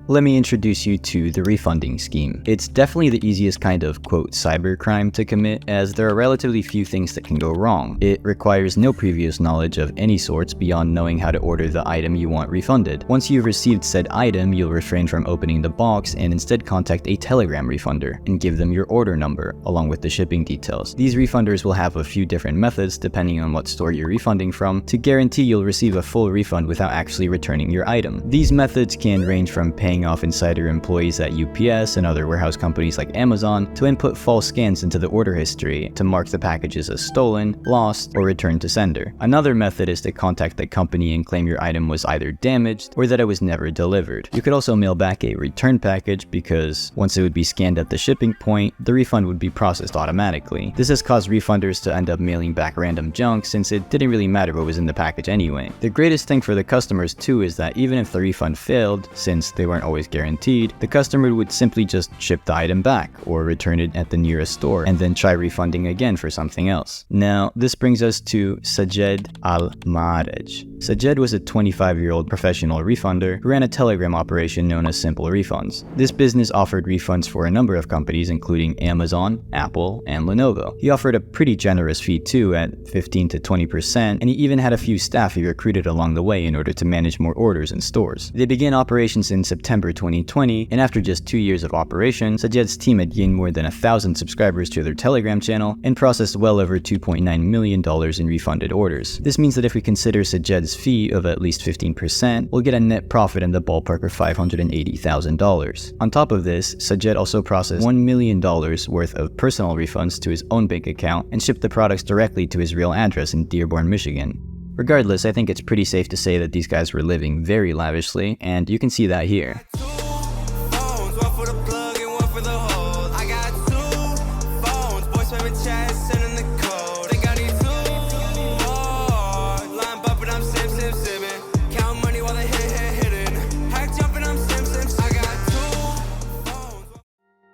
Let me introduce you to the refunding scheme. It's definitely the easiest kind of, quote, cybercrime to commit, as there are relatively few things that can go wrong. It requires no previous knowledge of any sorts beyond knowing how to order the item you want refunded. Once you've received said item, you'll refrain from opening the box and instead contact a Telegram refunder and give them your order number, along with the shipping details. These refunders will have a few different methods depending on what store you're refunding from to guarantee you'll receive a full refund without actually returning your item. These methods can range from paying off insider employees at UPS and other warehouse companies like Amazon to input false scans into the order history to mark the packages as stolen, lost, or returned to sender. Another method is to contact the company and claim your item was either damaged or that it was never delivered. You could also mail back a return package because once it would be scanned at the shipping point, the refund would be processed automatically. This has caused refunders to end up mailing back random junk since it didn't really matter what was in the package anyway. The greatest thing for the customers too is that even if the refund failed, since they weren't always guaranteed, the customer would simply just ship the item back or return it at the nearest store and then try refunding again for something else. Now, this brings us to Sajed Al-Ma'arij. Sajed was a 25-year-old professional refunder who ran a Telegram operation known as SimpleRefunds. This business offered refunds for a number of companies including Amazon, Apple, and Lenovo. He offered a pretty generous fee too at 15 to 20%, and he even had a few staff he recruited along the way in order to manage more orders in stores. They began operations in September 2020, and after just 2 years of operation, Sajed's team had gained more than 1,000 subscribers to their Telegram channel and processed well over $2.9 million in refunded orders. This means that if we consider Sajed's fee of at least 15%, we'll get a net profit in the ballpark of $580,000. On top of this, Sajed also processed $1 million worth of personal refunds to his own bank account and shipped the products directly to his real address in Dearborn, Michigan. Regardless, I think it's pretty safe to say that these guys were living very lavishly, and you can see that here.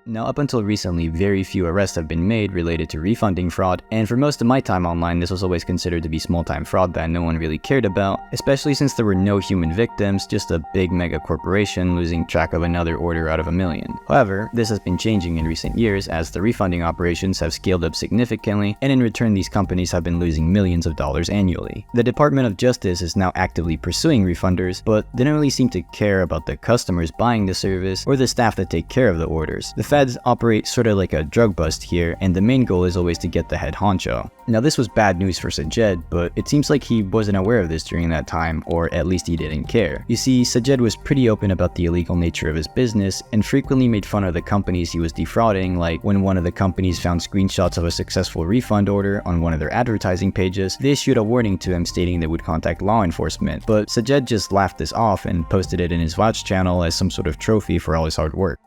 Now, up until recently, very few arrests have been made related to refunding fraud, and for most of my time online, this was always considered to be small-time fraud that no one really cared about, especially since there were no human victims, just a big mega corporation losing track of another order out of a million. However, this has been changing in recent years as the refunding operations have scaled up significantly, and in return these companies have been losing millions of dollars annually. The Department of Justice is now actively pursuing refunders, but they don't really seem to care about the customers buying the service or the staff that take care of the orders. The feds operate sort of like a drug bust here, and the main goal is always to get the head honcho. Now, this was bad news for Sajed, but it seems like he wasn't aware of this during that time, or at least he didn't care. You see, Sajed was pretty open about the illegal nature of his business and frequently made fun of the companies he was defrauding, like when one of the companies found screenshots of a successful refund order on one of their advertising pages, they issued a warning to him stating they would contact law enforcement, but Sajed just laughed this off and posted it in his watch channel as some sort of trophy for all his hard work.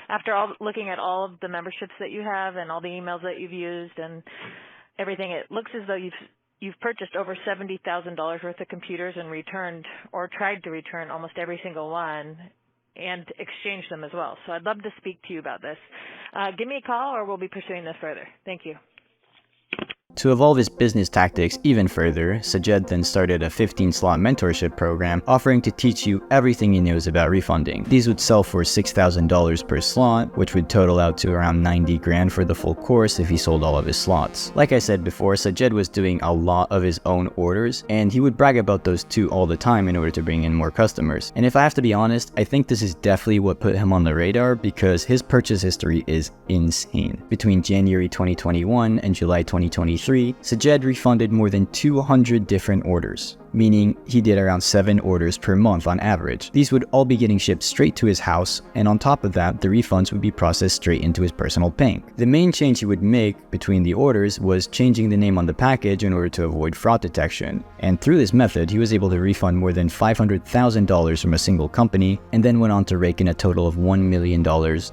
After looking at all of the memberships that you have and all the emails that you've used and everything, it looks as though you've purchased over $70,000 worth of computers and returned or tried to return almost every single one and exchanged them as well. So I'd love to speak to you about this. Give me a call or we'll be pursuing this further. Thank you. To evolve his business tactics even further, Sajed then started a 15-slot mentorship program offering to teach you everything he knows about refunding. These would sell for $6,000 per slot, which would total out to around 90 grand for the full course if he sold all of his slots. Like I said before, Sajed was doing a lot of his own orders, and he would brag about those too all the time in order to bring in more customers. And if I have to be honest, I think this is definitely what put him on the radar because his purchase history is insane. Between January 2021 and July 2023, Sajed refunded more than 200 different orders, meaning he did around 7 orders per month on average. These would all be getting shipped straight to his house, and on top of that, the refunds would be processed straight into his personal bank. The main change he would make between the orders was changing the name on the package in order to avoid fraud detection, and through this method, he was able to refund more than $500,000 from a single company, and then went on to rake in a total of $1 million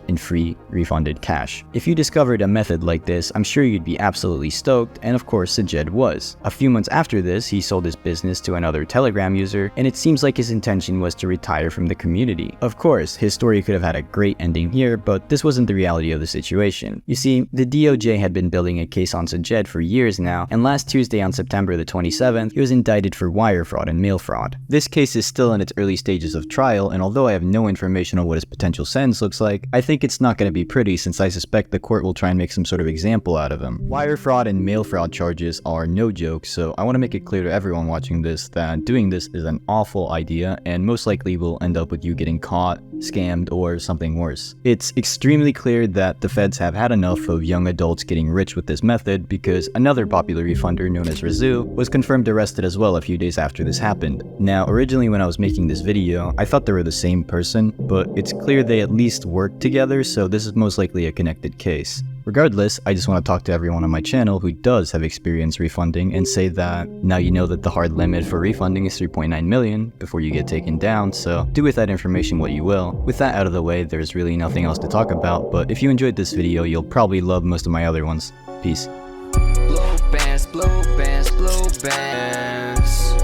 in free refunded cash. If you discovered a method like this, I'm sure you'd be absolutely stoked, and of course, Sajed was. A few months after this, he sold his business to to another Telegram user, and it seems like his intention was to retire from the community. Of course, his story could have had a great ending here, but this wasn't the reality of the situation. You see, the DOJ had been building a case on Sajed for years now, and last Tuesday on September the 27th, he was indicted for wire fraud and mail fraud. This case is still in its early stages of trial, and although I have no information on what his potential sentence looks like, I think it's not going to be pretty since I suspect the court will try and make some sort of example out of him. Wire fraud and mail fraud charges are no joke, so I want to make it clear to everyone watching this that doing this is an awful idea and most likely will end up with you getting caught, scammed, or something worse. It's extremely clear that the feds have had enough of young adults getting rich with this method because another popular refunder known as Resu was confirmed arrested as well a few days after this happened. Now, originally when I was making this video, I thought they were the same person, but it's clear they at least worked together, so this is most likely a connected case. Regardless, I just want to talk to everyone on my channel who does have experience refunding and say that now you know that the hard limit for refunding is 3.9 million before you get taken down, so do with that information what you will. With that out of the way, there's really nothing else to talk about, but if you enjoyed this video, you'll probably love most of my other ones. Peace. Blow bands, blow bands, blow bands.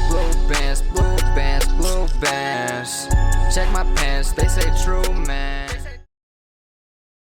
Blow bands, blow bands, blow bands. Check my pants, they say true, man.